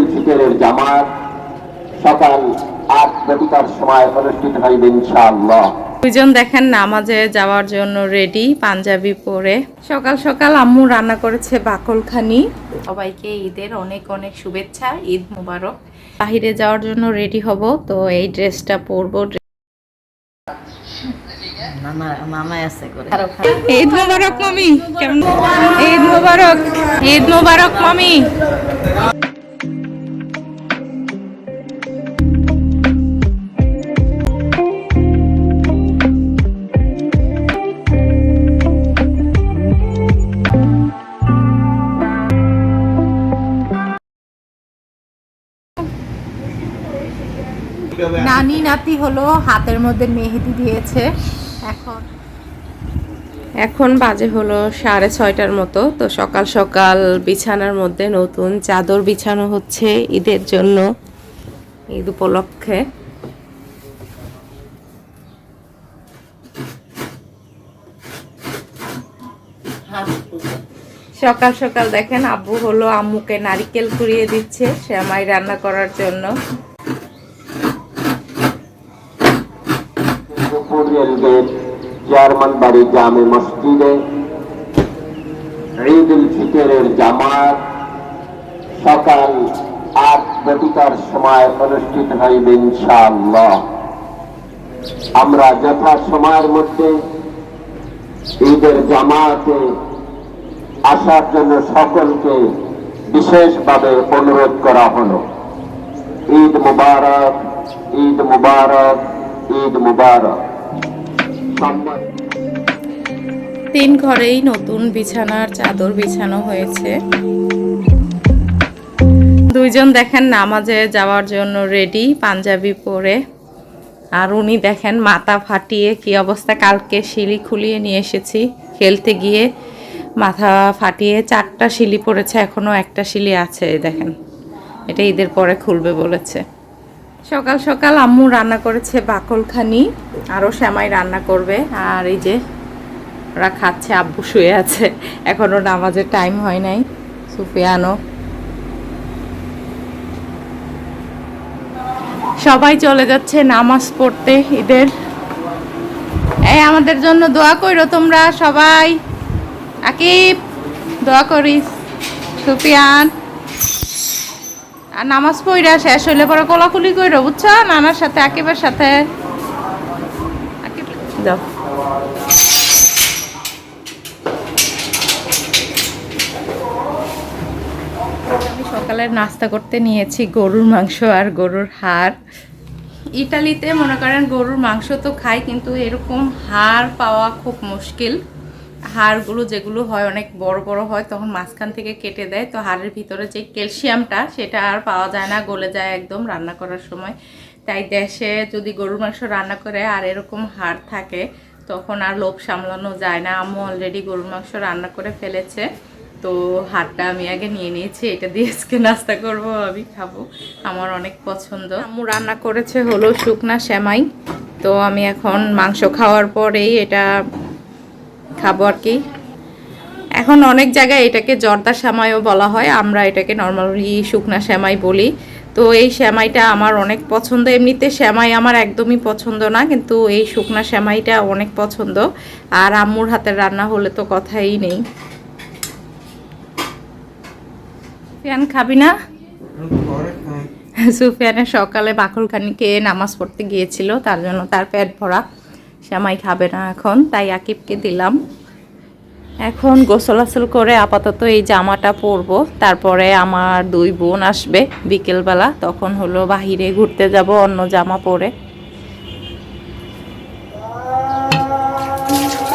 উল ফিতরের জামাত সকাল 8:00 সময় অনুষ্ঠিত হইবে ইনশাআল্লাহ। দুইজন দেখেন নামাজে যাওয়ার জন্য রেডি, পাঞ্জাবি পরে। সকাল সকাল আম্মু রান্না করেছে বাকলখানি। সবাইকে ঈদের অনেক অনেক শুভেচ্ছা, ঈদ মুবারক। বাহিরে যাওয়ার জন্য রেডি হব, তো এই ড্রেসটা পরবো। ঈদ মুবারক মামি, কেমন? ঈদ মুবারক, ঈদ মুবারক মামি। নানি নাতি হলো হাতের মধ্যে মেহেদি দিয়েছে। এখন বাজে হলো 6:30টার মতো। তো সকাল সকাল বিছানার মধ্যে নতুন চাদর বিছানো হচ্ছে ঈদের জন্য, ঈদ উপলক্ষে। সকাল সকাল দেখেন আব্বু হলো আম্মুকে নারিকেল কুড়িয়ে দিচ্ছে সেমাই রান্না করার জন্য। চেয়ারম্যান বাড়ি জামে মসজিদে ঈদ উল ফিতরের জামাত সকাল 8:00 সময় অনুষ্ঠিত হইবে ইনশাআল্লাহ। আমরা যথা সময়ের মধ্যে ঈদের জামাতে আসার জন্য সকলকে বিশেষভাবে অনুরোধ করা হলো। ঈদ মুবারক, ঈদ মুবারক, ঈদ মুবারক। 3 ঘরেই নতুন বিছানার চাদর বিছানো হয়েছে। দুইজন দেখেন নামাজে যাওয়ার জন্য রেডি, পাঞ্জাবি পরে। আর উনি দেখেন মাথা ফাটিয়ে কি অবস্থা। কালকে শিলি খুলিয়ে নিয়ে এসেছি, খেলতে গিয়ে মাথা ফাটিয়ে 4টা শিলি পড়েছে, এখনো একটা শিলি আছে। দেখেন, এটা ঈদের পরে খুলবে বলেছে। সকাল সকাল আম্মু রান্না করেছে বাকলখানি, আরও সেমাই রান্না করবে। আর এই যে ওরা খাচ্ছে, আব্বু শুয়ে আছে, এখনো নামাজের টাইম হয় নাই। সুফিয়ানও সবাই চলে যাচ্ছে নামাজ পড়তে ঈদের। এই আমাদের জন্য দোয়া কইরো তোমরা সবাই। আকিব দোয়া করিস, সুফিয়ান। আর নামাজ পড়া শেষ হইলে পরে কোলাকুলি কইরো, বুঝছো? নানার সাথে, আকিবের সাথে। আকিব যাও। আমি সকালের নাস্তা করতে নিয়েছি গরুর মাংস আর গরুর হাড়। ইটালিতে মনে করেন গরুর মাংস তো খাই, কিন্তু এরকম হাড় পাওয়া খুব মুশকিল। হাড়গুলো যেগুলো হয় অনেক বড় বড় হয়, তখন মাঝখান থেকে কেটে দেয়, তো হাড়ের ভিতরে যে ক্যালসিয়ামটা সেটা আর পাওয়া যায় না, গলে যায় একদম রান্না করার সময়। তাই দেশে যদি গরুর মাংস রান্না করে আর এরকম হাড় থাকে, তখন আর লোভ সামলানো যায় না। আম্মু অলরেডি গরুর মাংস রান্না করে ফেলেছে, তো হাড়টা আমি আগে নিয়ে নিয়েছি। এটা দিয়ে আজকে নাস্তা করব, আমি খাবো, আমার অনেক পছন্দ। আম্মু রান্না করেছে হলো শুকনা সেমাই, তো আমি এখন মাংস খাওয়ার পরেই এটা খাবো আর কি। এখন অনেক জায়গায় এটাকে জর্দা সেমাইও বলা হয়, আমরা এটাকে নর্মালি শুকনা সেমাই বলি। তো এই সেমাইটা আমার অনেক পছন্দ। এমনিতে সেমাই আমার একদমই পছন্দ না, কিন্তু এই শুকনা সেমাইটা অনেক পছন্দ। আর আম্মুর হাতের রান্না হলে তো কথাই নেই। সুফিয়ান খাবি না? সুফিয়ানের সকালে বাকলখানি খেয়ে নামাজ পড়তে গিয়েছিল, তার জন্য তার পেট ভরা, সেমাই খাবে না এখন, তাই আকিবকে দিলাম। এখন গোসল আসল করে আপাতত এই জামাটা পরবো, তারপরে আমার 2 বোন আসবে বিকেলবেলা, তখন হলো বাহিরে ঘুরতে যাব অন্য জামা পরে।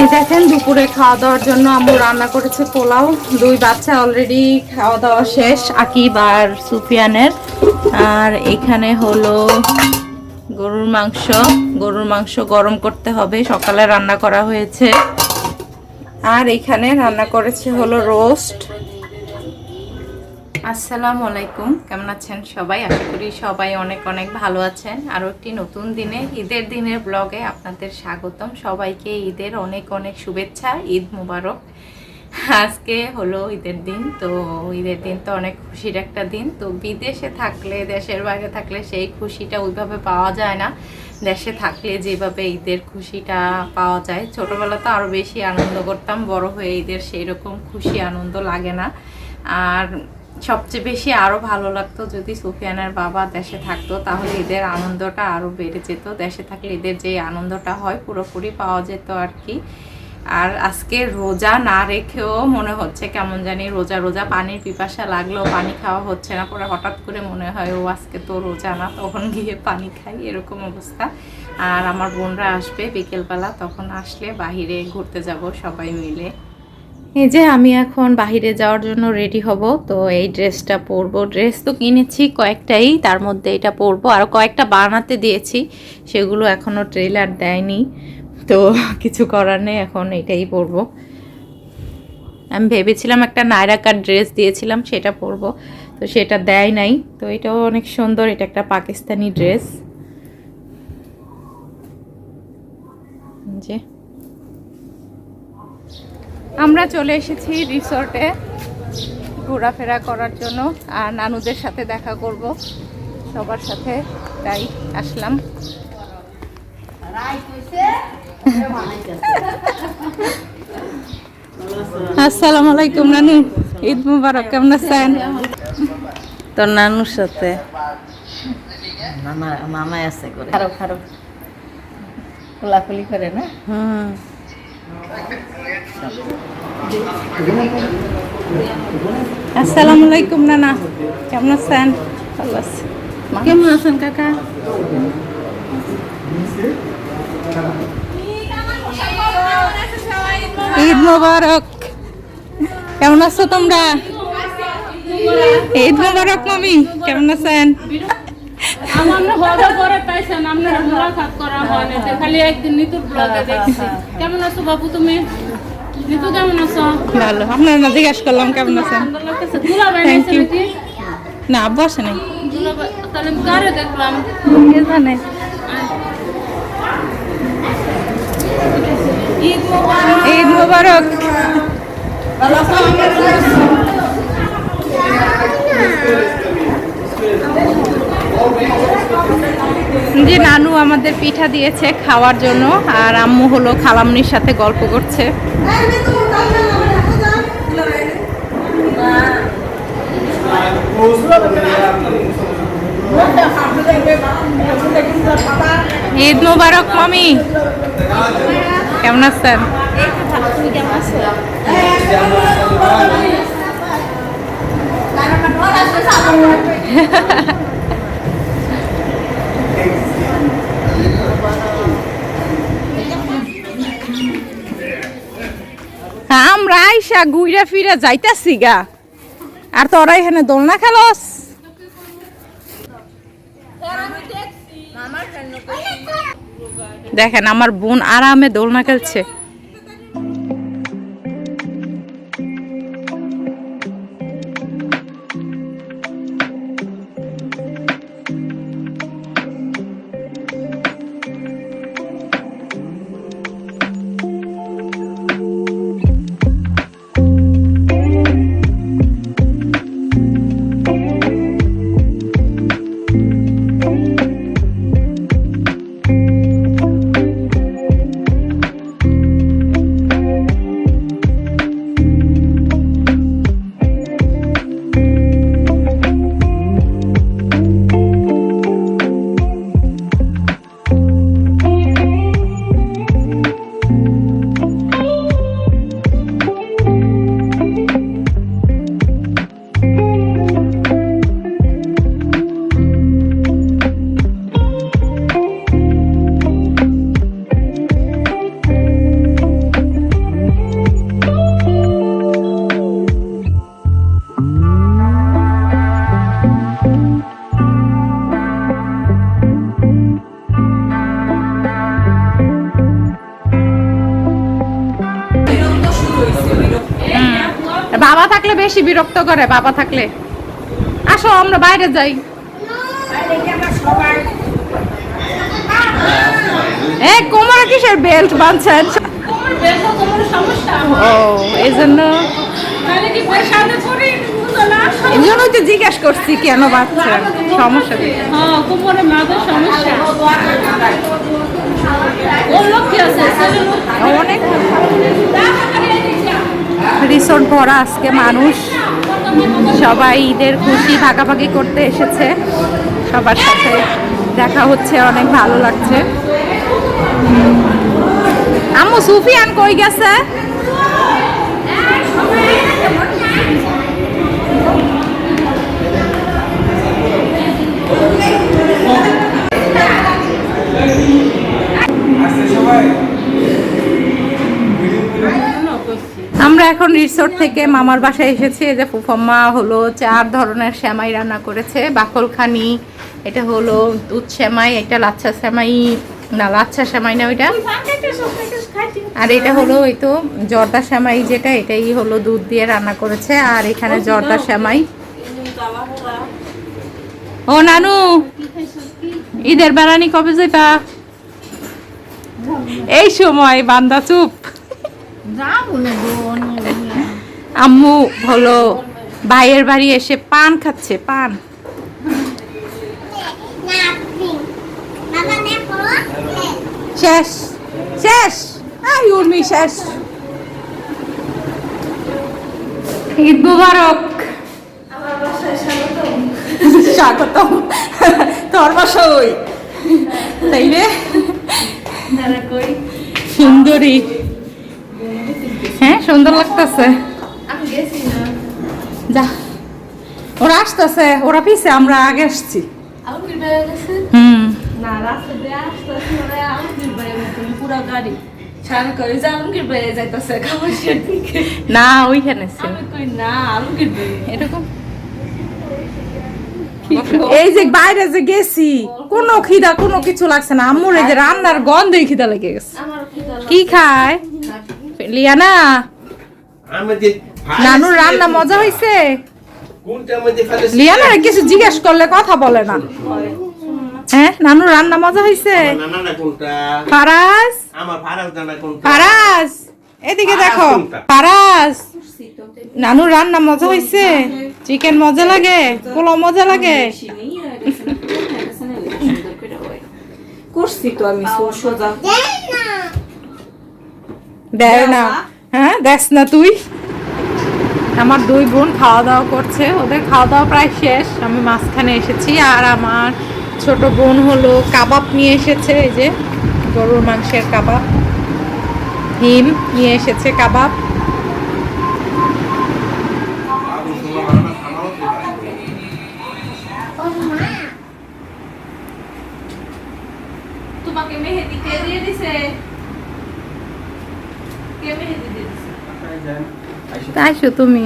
এই দেখেন দুপুরে খাওয়া দাওয়ার জন্য আম্মু রান্না করেছে পোলাও। 2 বাচ্চা অলরেডি খাওয়া দাওয়া শেষ, আকিব আর সুফিয়ানের। আর এখানে হলো গরুর মাংস। গরুর মাংস গরম করতে হবে, সকালে রান্না করা হয়েছে। আর এখানে রান্না করেছে হলো রোস্ট। আসসালামু আলাইকুম, কেমন আছেন সবাই? আশা করি সবাই অনেক অনেক ভালো আছেন। আরও একটি নতুন দিনে, ঈদের দিনের ব্লগে আপনাদের স্বাগতম। সবাইকে ঈদের অনেক অনেক শুভেচ্ছা, ঈদ মুবারক। আজকে হলো ঈদের দিন, তো ঈদের দিন তো অনেক খুশির একটা দিন। তো বিদেশে থাকলে, দেশের বাইরে থাকলে সেই খুশিটা ওইভাবে পাওয়া যায় না। দেশে থাকলে যেভাবে ঈদের খুশিটা পাওয়া যায়, ছোটোবেলা তো আরও বেশি আনন্দ করতাম, বড় হয়ে ঈদের সেই রকম খুশি আনন্দ লাগে না। আর সবচেয়ে বেশি আরও ভালো লাগতো যদি সুফিয়ানের বাবা দেশে থাকতো, তাহলে ঈদের আনন্দটা আরও বেড়ে যেত। দেশে থাকলে ঈদের যে আনন্দটা হয় পুরোপুরি পাওয়া যেত আর কি। আর আজকে রোজা না রেখেও মনে হচ্ছে কেমন জানি রোজা রোজা, পানির পিপাসা লাগলেও পানি খাওয়া হচ্ছে না। পরে হঠাৎ করে মনে হয় ও আজকে তো রোজা না, তখন গিয়ে পানি খাই, এরকম অবস্থা। আর আমার বোনরা আসবে বিকেলবেলা, তখন আসলে বাহিরে ঘুরতে যাব সবাই মিলে। এই যে আমি এখন বাহিরে যাওয়ার জন্য রেডি হব। তো এই ড্রেসটা পরবো, ড্রেস তো কিনেছি কয়েকটাই, তার মধ্যে এটা পরবো। আর কয়েকটা বানাতে দিয়েছি, সেগুলো এখনও ট্রেলার দেয়নি, তো কিছু করার নেই, এখন এটাই পরবো। আমি ভেবেছিলাম একটা নায়রা কাট ড্রেস দিয়েছিলাম সেটা পরবো, তো সেটা দেয় নাই। তো এটাও অনেক সুন্দর, এটা একটা পাকিস্তানি ড্রেস। যে আমরা চলে এসেছি রিসর্টে ঘোরাফেরা করার জন্য, আর নানুদের সাথে দেখা করব সবার সাথে, তাই আসলাম। আসসালামু আলাইকুম নানু, ঈদ মুবারক, কেমন আছেন? তোর নানুর সাথে মামা আছে করে খারো খারো, খোলাখুলি করে না। আসসালামু আলাইকুম নানা, কেমন আছেন? ভালো আছি। কেমন আছেন কাকা? ঈদ মোবারক, কেমন আছো তোমরা? ঈদ মোবারক মামি, কেমন আছেন? খালি একদিন নিতুর ব্লগে দেখছি। কেমন আছো বাবু তুমি? নিতু কেমন আছো? ভালো। আপনার না জিজ্ঞাসা করলাম কেমন আছেন। দুলাভাই Thank you. নাকি? না আব্বু আসে নাই। দুলাভাই তাহলে গাড়ি দেখলাম। কে জানে। ঈদ মোবারক। ঈদ মোবারক। যে নানু আমাদের পিঠা দিয়েছে খাওয়ার জন্য, আর আম্মু হলো খালামনির সাথে গল্প করছে। ঈদ মোবারক মামি, কেমন আছেন? তুমি কেমন আছো? আমরা আইসা ঘুরা ফিরা যাইতাছি গা, আর তোরা এখানে দোলনা খেলস। দেখেন আমার বোন আরামে দোলনা খেলছে। বাবা থাকলে বেশি বিরক্ত করে, বাবা থাকলে। আসো আমরা বাইরে যাই। কোমরে কিসের বেল্ট বাঁধছেন? বেশো তোমার সমস্যা ও এই জন্য তাহলে কি পেশাতে পড়ি বুঝো না এই জন্যই তো জিজ্ঞাসা করছি কেন বাচ্চা সমস্যা কি? হ্যাঁ কোমরে মাঝে সমস্যা ওর লোক কি আছে অনেক রিসোর্ট ভরা আজকে মানুষ, সবাই ঈদের খুশি ভাগাভাগি করতে এসেছে, সবার সাথে দেখা হচ্ছে, অনেক ভালো লাগছে। আম্মু সুফিয়ান কই গেছে? আমরা এখন রিসোর্ট থেকে মামার বাসায় এসেছি। এই যে ফুফাম্মা হলো 4 ধরনের সেমাই রান্না করেছে, বাকলখানি, এটা হলো দুধ সেমাই, এটা লাচ্ছা সেমাই, না লাচ্ছা সেমাই না ওইটা, আর এটা হলো ওই তো জর্দা সেমাই যেটা, এটাই হলো দুধ দিয়ে রান্না করেছে। আর এখানে জর্দা সেমাই। ও নানু, ঈদের বেড়ানি কবে যাইবা? এই সময় বান্দা চুপ। আম্মু হলো ভাইয়ের বাড়ি এসে পান খাচ্ছে, পান। শেষ শেষ, আই উর্মি শেষ। ঈদ মুবারক। স্বাগতম। তোর বাসা ওই তাই রে, সুন্দরী। হ্যাঁ সুন্দর লাগতেছে। যা, ওরা আসতেছে, ওরা পিছে, আমরা আগে আসছি। হুম না ওইখানে এরকম। এই যে বাইরে যে গেছি, কোনো খিদা কোনো কিছু লাগছে না। আম্মুর এই যে রান্নার গন্ধে খিদা লেগে গেছে। কি খায় লিয়ানা? নানুর রান্না মজা হয়েছে? লিয়ানা কিছু জিজ্ঞেস করলে কথা বলে না। হ্যাঁ নানুর রান্না মজা হয়েছে? ফারাজ, ফারাজ এদিকে দেখো। ফারাজ, নানুর রান্না মজা হয়েছে? চিকেন মজা লাগে? পোলাও মজা লাগে? করছি তো আমি সোজা দেয় না। হ্যাঁ দেখ না তুই। আমার 2 বোন খাওয়া দাওয়া করছে, ওদের খাওয়া দাওয়া প্রায় শেষ, আমি মাঝখানে এসেছি। আর আমার ছোট বোন হলো কাবাব নিয়ে এসেছে, এই যে গরুর মাংসের কাবাব, হিম নিয়ে এসেছে কাবাব। তোমাকে মেহেদি কে দিয়ে দিছে? কে মেহেদি দিয়ে দিছে? তাইছো তুমি।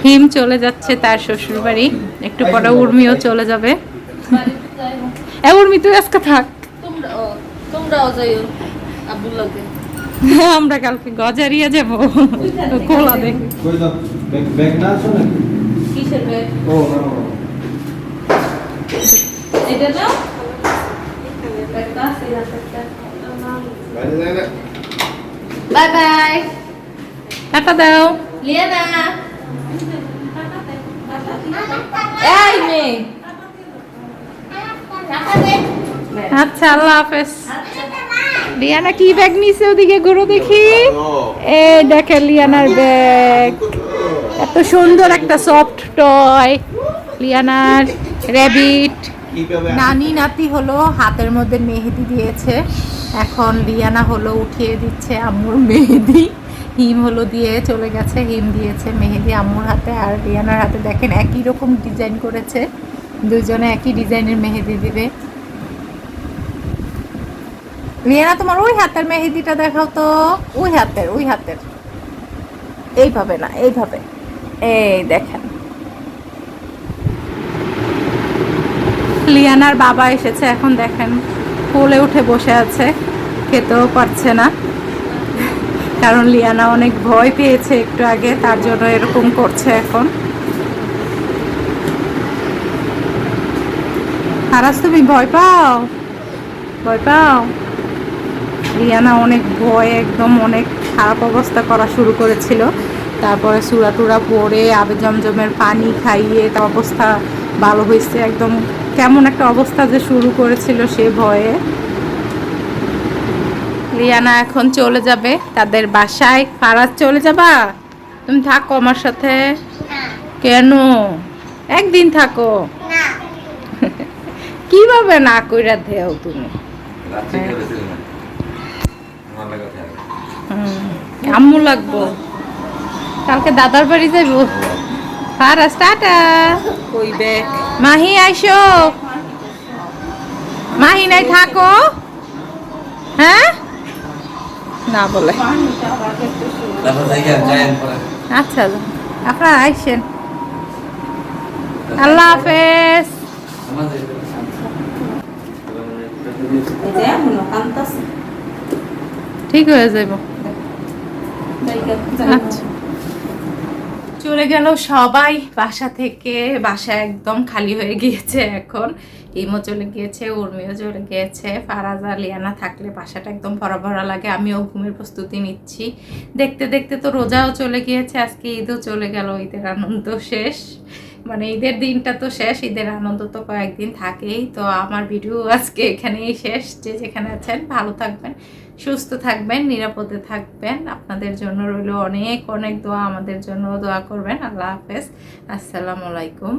হিম চলে যাচ্ছে তার শ্বশুর বাড়ি, একটু পরে উর্মিও চলে যাবে। এ উর্মি তুই আজকে থাক, তোমরাও যাইও আব্বুর লগে। আমরা কালকে গজারিয়া যাবো। কোলা দেখ ব্যাগ না আছে না? কিসের ব্যাগ? ও না এটা দাও। Bye bye. টাটা দাও। লিয়ানা, এই মেয়ে আচ্ছা আল্লাহ হাফেজ। লিয়ানা কি ব্যাগ নিছে ওদিকে ঘুরো দেখি। এই দেখে লিয়ানার ব্যাগ, এত সুন্দর একটা সফট টয় লিয়ানার র্যাবিট। নানি নাতি হলো হাতের মধ্যে মেহেদি দিয়েছে, এখন লিয়ানা হলো উঠিয়ে দিচ্ছে আম্মুর মেহেদি। হিম হলো দিয়ে চলে গেছে, হিম দিয়েছে মেহেদি আম্মুর হাতে, আর লিয়ানার হাতে দেখেন একই রকম ডিজাইন করেছে, দুজনে একই ডিজাইনের মেহেদি দিবে। লিয়ানা তোমার ওই হাতের মেহেদিটা দেখাও তো, ওই হাতের এইভাবে না, এইভাবে, এই দেখেন। লিয়ানার বাবা এসেছে, এখন দেখেন কোলে উঠে বসে আছে, খেতেও পারছে না, কারণ লিয়ানা অনেক ভয় পেয়েছে একটু আগে, তার জন্য এরকম করছে এখন। ফারাজ তুমি ভয় পাও? ভয় পাও? রিয়ানা অনেক ভয়ে একদম অনেক খারাপ অবস্থা করা শুরু করেছিল। তারপরে চূড়া টুরা পরে আবে জমজমের পানি খাইয়ে তার অবস্থা ভালো হয়েছে। একদম কেমন একটা অবস্থা যে শুরু করেছিল সে ভয়ে। রিয়ানা এখন চলে যাবে তাদের বাসায়। ফারাজ চলে যাবা? তুমি থাকো আমার সাথে। কেন? একদিন থাকো। কিভাবে না কইরা দেও তুমি? আম্মু লাগবো, কালকে দাদার বাড়ি যাইবো। ফারাজ টাটা। কইবে মাহি আইসো। মাহি নাই থাকো। হ্যাঁ না বলে। আচ্ছা আপনারা আইসেন। আল্লাহ হাফেজ। ঠিক হয়ে যাইব। আচ্ছা চলে গেল সবাই বাসা থেকে। বাসা একদম খালি হয়ে গিয়েছে এখন। ইমো চলে গিয়েছে, উর্মিও চলে গিয়েছে। ফারাজ আর লিয়ানা থাকলে বাসাটা একদম ভরা ভরা লাগে। আমিও ঘুমের প্রস্তুতি নিচ্ছি। দেখতে দেখতে তো রোজাও চলে গিয়েছে, আজকে ঈদও চলে গেল। ঈদের আনন্দ শেষ, মানে ঈদের দিনটা তো শেষ, ঈদের আনন্দ তো কয়েকদিন থাকেই। তো আমার ভিডিও আজকে এখানেই শেষ। যে যেখানে আছেন ভালো থাকবেন, সুস্থ থাকবেন, নিরাপদে থাকবেন। আপনাদের জন্য রইল অনেক অনেক দোয়া, আমাদের জন্য দোয়া করবেন। আল্লাহ হাফেজ, আসসালামু আলাইকুম।